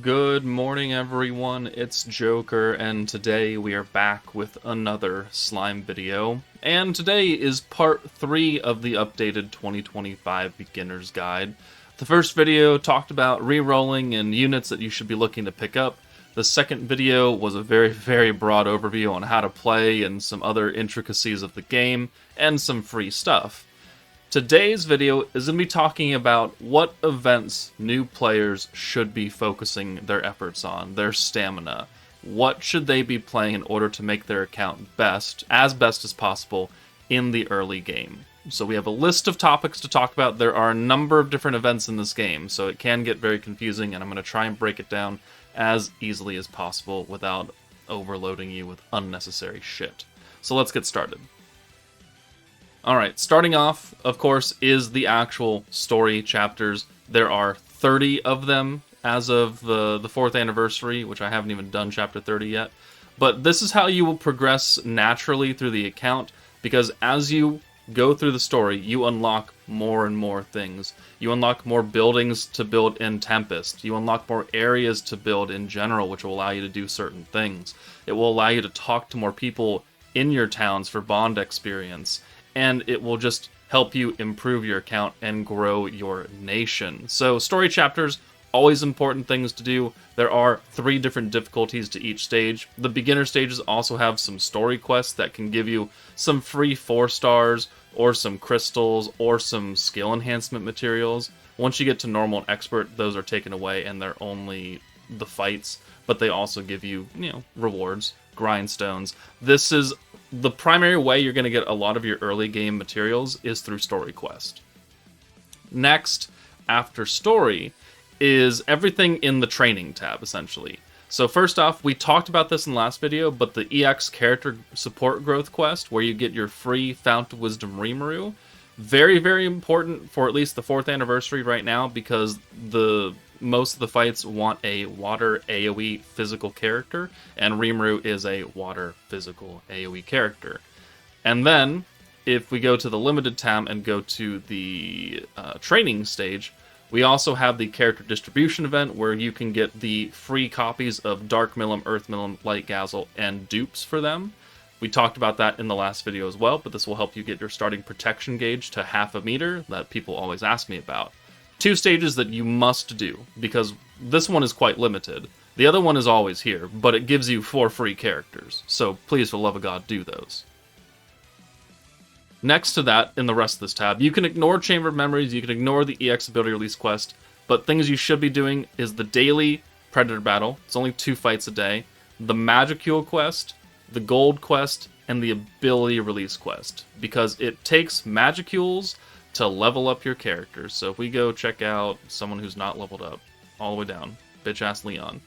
Good morning, everyone. It's Joker, and today we are back with another slime video. And today is part 3 of the updated 2025 Beginner's Guide. The first video talked about re-rolling and units that you should be looking to pick up. The second video was a very broad overview on how to play and some other intricacies of the game, and some free stuff. Today's video is going to be talking about what events new players should be focusing their efforts on, their stamina. What should they be playing in order to make their account best as possible in the early game? So we have a list of topics to talk about. There are a number of different events in this game, so it can get very confusing, and I'm going to try and break it down as easily as possible without overloading you with unnecessary shit. So let's get started. Alright, starting off, of course, is the actual story chapters. There are 30 of them as of the 4th anniversary, which I haven't even done chapter 30 yet. But this is how you will progress naturally through the account, because as you go through the story, you unlock more and more things. You unlock more buildings to build in Tempest. You unlock more areas to build in general, which will allow you to do certain things. It will allow you to talk to more people in your towns for bond experience. And it will just help you improve your account and grow your nation. So story chapters, always important things to do. There are 3 different difficulties to each stage. The beginner stages also have some story quests that can give you some free 4 stars, or some crystals, or some skill enhancement materials. Once you get to normal and expert, those are taken away and they're only the fights, but they also give you, rewards, grindstones. This is the primary way you're going to get a lot of your early game materials is through story quest. Next, after story, is everything in the training tab, essentially. So first off, we talked about this in the last video, but the EX character support growth quest, where you get your free Fount of Wisdom Rimuru, very important for at least the 4th anniversary right now, because most of the fights want a water AoE physical character, and Rimuru is a water physical AoE character. And then, if we go to the limited tab and go to the training stage, we also have the character distribution event, where you can get the free copies of Dark Milim, Earth Milim, Light Gazel, and dupes for them. We talked about that in the last video as well, but this will help you get your starting protection gauge to 0.5 meter that people always ask me about. 2 stages that you must do, because this one is quite limited. The other one is always here, but it gives you 4 free characters, so please, for the love of God, do those. Next to that, in the rest of this tab, you can ignore Chamber of Memories, you can ignore the EX Ability Release quest, but things you should be doing is the daily Predator Battle. It's only 2 fights a day. The Magicule quest, the Gold quest, and the Ability Release quest, because it takes Magicules to level up your characters. So if we go check out someone who's not leveled up, all the way down, bitch-ass Leon.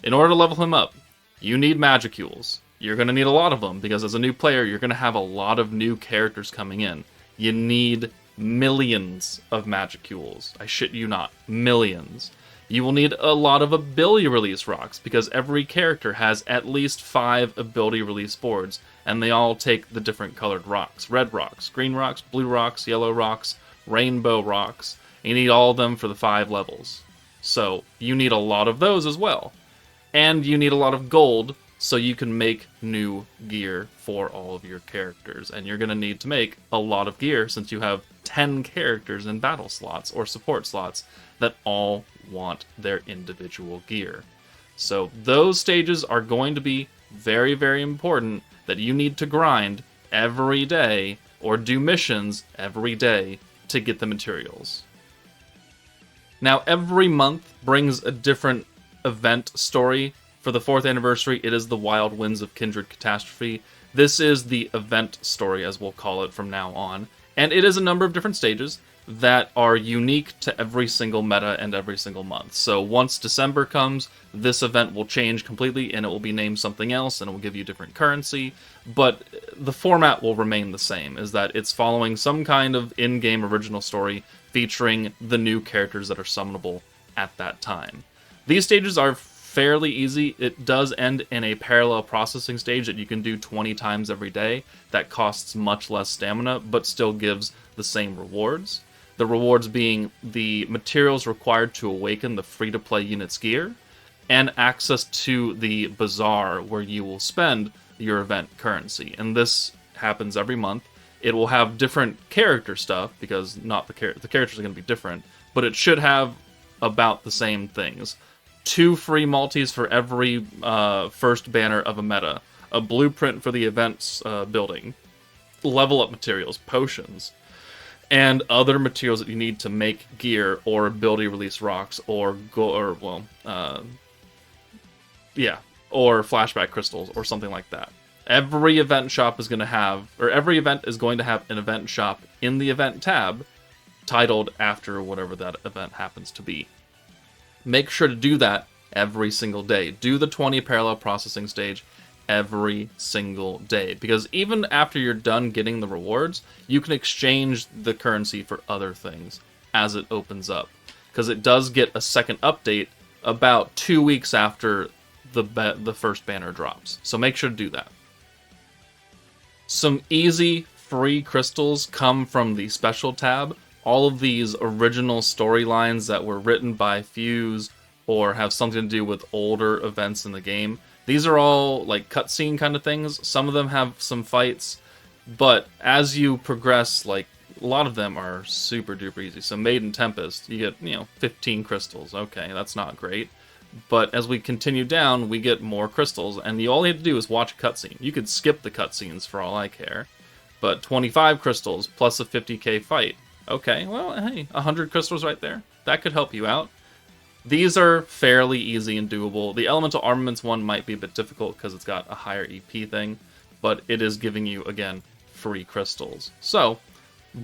In order to level him up, you need Magicules. You're going to need a lot of them, because as a new player, you're going to have a lot of new characters coming in. You need millions of Magicules. I shit you not. Millions. You will need a lot of ability release rocks, because every character has at least 5 ability release boards, and they all take the different colored rocks. Red rocks, green rocks, blue rocks, yellow rocks, rainbow rocks. You need all of them for the 5 levels. So you need a lot of those as well. And you need a lot of gold, so you can make new gear for all of your characters. And you're going to need to make a lot of gear, since you have 10 characters in battle slots or support slots that all want their individual gear. So those stages are going to be very important, that you need to grind every day or do missions every day to get the materials. Now, every month brings a different event story. For the 4th anniversary, it is the Wild Winds of Kindred Catastrophe. This is the event story, as we'll call it from now on. And it is a number of different stages that are unique to every single meta and every single month. So once December comes, this event will change completely, and it will be named something else, and it will give you different currency. But the format will remain the same, is that it's following some kind of in-game original story featuring the new characters that are summonable at that time. These stages are fairly easy. It does end in a parallel processing stage that you can do 20 times every day. That costs much less stamina, but still gives the same rewards. The rewards being the materials required to awaken the free-to-play unit's gear, and access to the Bazaar, where you will spend your event currency. And this happens every month. It will have different character stuff, because not the characters are going to be different, but it should have about the same things. 2 free multis for every first banner of a meta, a blueprint for the event's building, level up materials, potions, and other materials that you need to make gear or ability release rocks or flashback crystals or something like that. Every event shop is going to have, or every event is going to have an event shop in the event tab titled after whatever that event happens to be. Make sure to do that every single day. Do the 20 parallel processing stage every single day, because even after you're done getting the rewards, you can exchange the currency for other things as it opens up, because it does get a second update about 2 weeks after the first banner drops. So make sure to do that. Some easy free crystals come from the special tab. All of these original storylines that were written by Fuse or have something to do with older events in the game, these are all like cutscene kind of things. Some of them have some fights, but as you progress, like a lot of them are super duper easy. So Maiden Tempest, you get 15 crystals. Okay, that's not great. But as we continue down, we get more crystals, and all you have to do is watch a cutscene. You could skip the cutscenes for all I care. But 25 crystals plus a 50k fight. Okay, well, hey, 100 crystals right there. That could help you out. These are fairly easy and doable. The Elemental Armaments one might be a bit difficult because it's got a higher EP thing, but it is giving you, again, free crystals. So,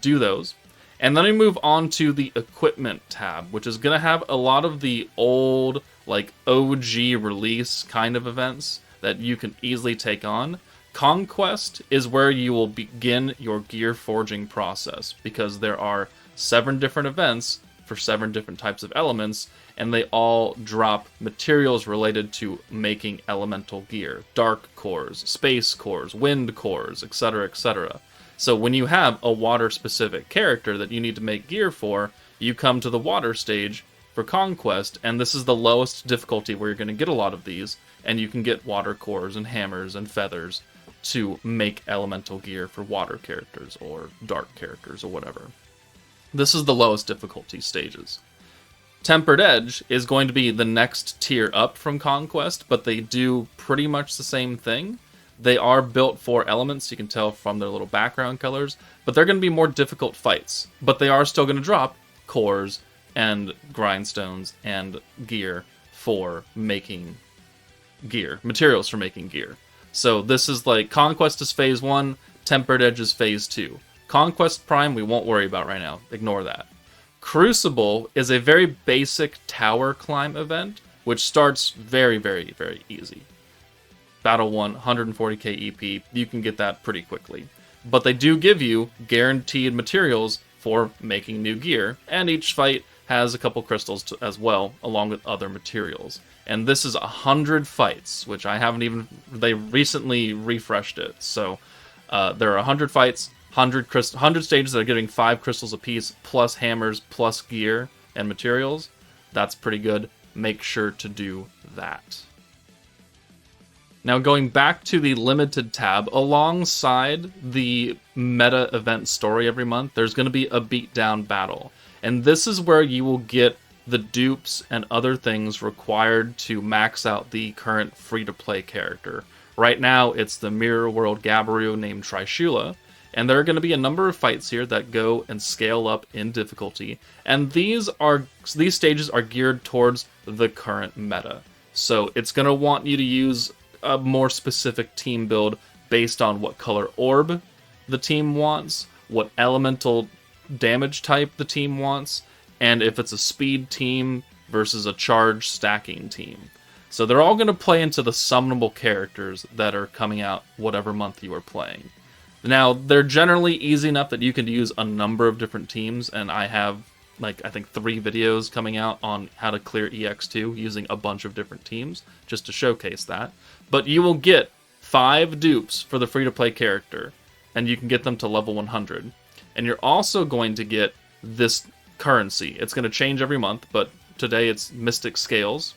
do those. And then we move on to the Equipment tab, which is going to have a lot of the old, like, OG release kind of events that you can easily take on. Conquest is where you will begin your gear forging process, because there are 7 different events for 7 different types of elements, and they all drop materials related to making elemental gear. Dark cores, space cores, wind cores, etc., etc. So when you have a water-specific character that you need to make gear for, you come to the water stage for Conquest, and this is the lowest difficulty where you're going to get a lot of these, and you can get water cores and hammers and feathers to make elemental gear for water characters or dark characters or whatever. This is the lowest difficulty stages. Tempered Edge is going to be the next tier up from Conquest, but they do pretty much the same thing. They are built for elements, you can tell from their little background colors, but they're going to be more difficult fights. But they are still going to drop cores and grindstones and gear for making gear, materials for making gear. So this is like, Conquest is phase 1, Tempered Edge is phase 2. Conquest Prime we won't worry about right now, ignore that. Crucible is a very basic tower climb event, which starts very, very, very easy. Battle 1, 140k EP, you can get that pretty quickly. But they do give you guaranteed materials for making new gear, and each fight has a couple crystals as well, along with other materials. And this is 100 fights, which I haven't even... They recently refreshed it, so there are 100 fights, 100 stages that are getting 5 crystals apiece, plus hammers, plus gear and materials. That's pretty good. Make sure to do that. Now going back to the limited tab, alongside the meta event story every month, there's going to be a beatdown battle. And this is where you will get the dupes and other things required to max out the current free-to-play character. Right now, it's the Mirror World Gabiru named Trishula, and there are going to be a number of fights here that go and scale up in difficulty, and these stages are geared towards the current meta. So it's going to want you to use a more specific team build based on what color orb the team wants, what elemental damage type the team wants, and if it's a speed team versus a charge stacking team. So they're all going to play into the summonable characters that are coming out whatever month you are playing. Now, they're generally easy enough that you can use a number of different teams, and I have, I think 3 videos coming out on how to clear EX2 using a bunch of different teams, just to showcase that. But you will get 5 dupes for the free-to-play character, and you can get them to level 100. And you're also going to get this currency. It's going to change every month, but today it's Mystic Scales.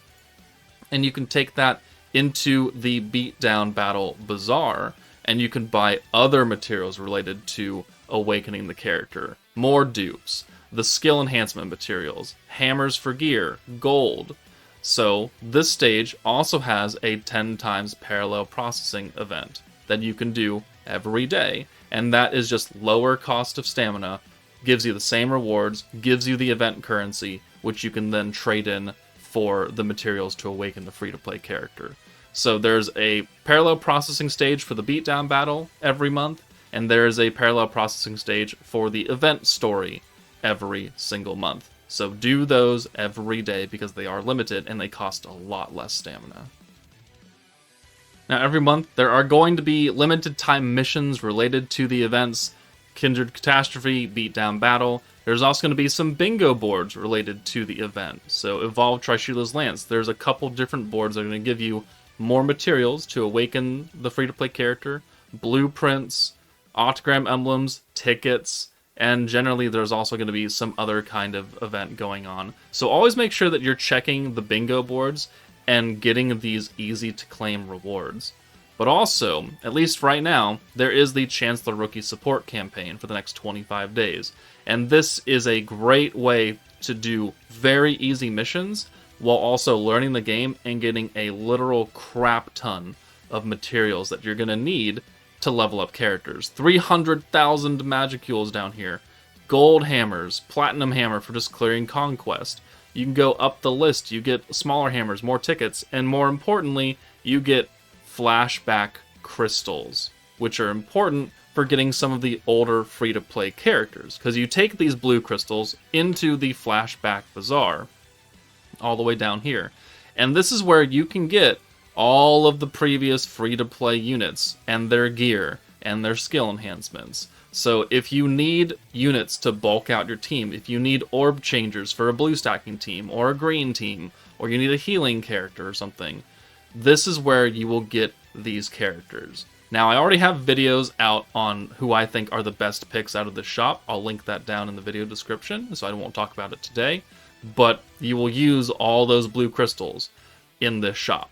and you can take that into the Beatdown Battle Bazaar, and you can buy other materials related to awakening the character. More dupes, the skill enhancement materials, hammers for gear, gold. So this stage also has a 10 times parallel processing event that you can do every day, and that is just lower cost of stamina, gives you the same rewards, gives you the event currency, which you can then trade in for the materials to awaken the free-to-play character. So there's a parallel processing stage for the Beatdown battle every month, and there is a parallel processing stage for the event story every single month. So do those every day because they are limited and they cost a lot less stamina. Now every month there are going to be limited time missions related to the events Kindred Catastrophe, Beatdown Battle. There's also going to be some bingo boards related to the event. So Evolve Trishula's Lance, there's a couple different boards that are going to give you more materials to awaken the free-to-play character, blueprints, autogram emblems, tickets, and generally there's also going to be some other kind of event going on. So always make sure that you're checking the bingo boards and getting these easy-to-claim rewards. But also, at least right now, there is the Chancellor Rookie Support campaign for the next 25 days. And this is a great way to do very easy missions while also learning the game and getting a literal crap ton of materials that you're going to need to level up characters. 300,000 Magicules down here, gold hammers, platinum hammer for just clearing Conquest. You can go up the list, you get smaller hammers, more tickets, and more importantly, you get Flashback crystals, which are important for getting some of the older free-to-play characters, because you take these blue crystals into the Flashback Bazaar, all the way down here, and this is where you can get all of the previous free-to-play units, and their gear, and their skill enhancements. So if you need units to bulk out your team, if you need orb changers for a blue stacking team, or a green team, or you need a healing character or something, this is where you will get these characters. Now, I already have videos out on who I think are the best picks out of the shop. I'll link that down in the video description, so I won't talk about it today. But you will use all those blue crystals in this shop.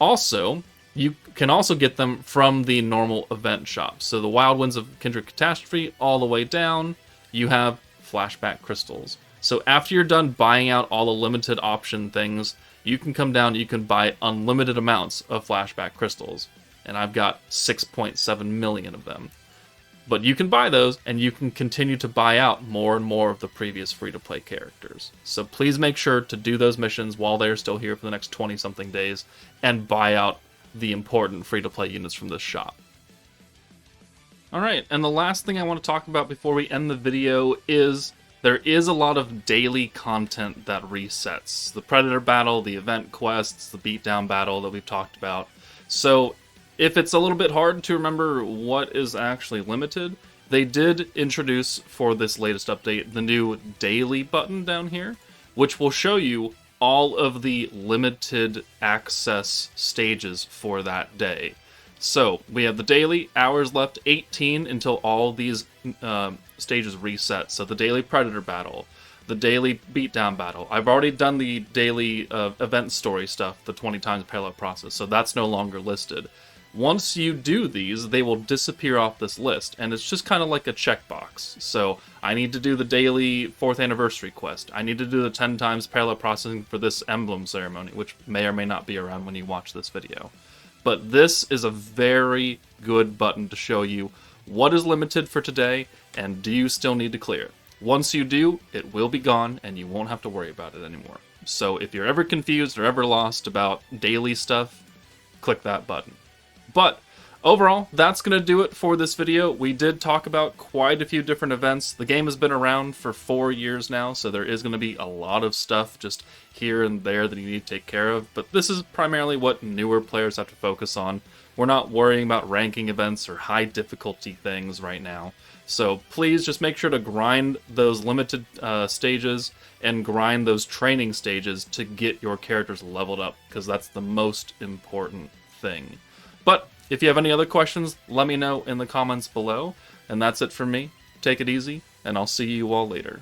Also, you can also get them from the normal event shop. So the Wild Winds of Kindred Catastrophe, all the way down, you have Flashback crystals. So after you're done buying out all the limited option things, you can come down, you can buy unlimited amounts of Flashback crystals. And I've got 6.7 million of them. But you can buy those, and you can continue to buy out more and more of the previous free-to-play characters. So please make sure to do those missions while they're still here for the next 20-something days, and buy out the important free-to-play units from this shop. Alright, and the last thing I want to talk about before we end the video is there is a lot of daily content that resets. The Predator battle, the event quests, the Beatdown battle that we've talked about. So if it's a little bit hard to remember what is actually limited, they did introduce for this latest update the new daily button down here, which will show you all of the limited access stages for that day. So we have the daily, hours left, 18 until all these stages reset. So the daily Predator battle, the daily Beatdown battle. I've already done the daily event story stuff, the 20 times parallel process, so that's no longer listed. Once you do these, they will disappear off this list, and it's just kind of like a checkbox. So, I need to do the daily 4th anniversary quest. I need to do the 10 times parallel processing for this emblem ceremony, which may or may not be around when you watch this video. But this is a very good button to show you what is limited for today, and do you still need to clear it. Once you do, it will be gone, and you won't have to worry about it anymore. So, if you're ever confused or ever lost about daily stuff, click that button. But overall, that's going to do it for this video. We did talk about quite a few different events. The game has been around for 4 years now, so there is going to be a lot of stuff just here and there that you need to take care of. But this is primarily what newer players have to focus on. We're not worrying about ranking events or high difficulty things right now. So please just make sure to grind those limited stages and grind those training stages to get your characters leveled up, because that's the most important thing. But if you have any other questions, let me know in the comments below. And that's it from me. Take it easy, and I'll see you all later.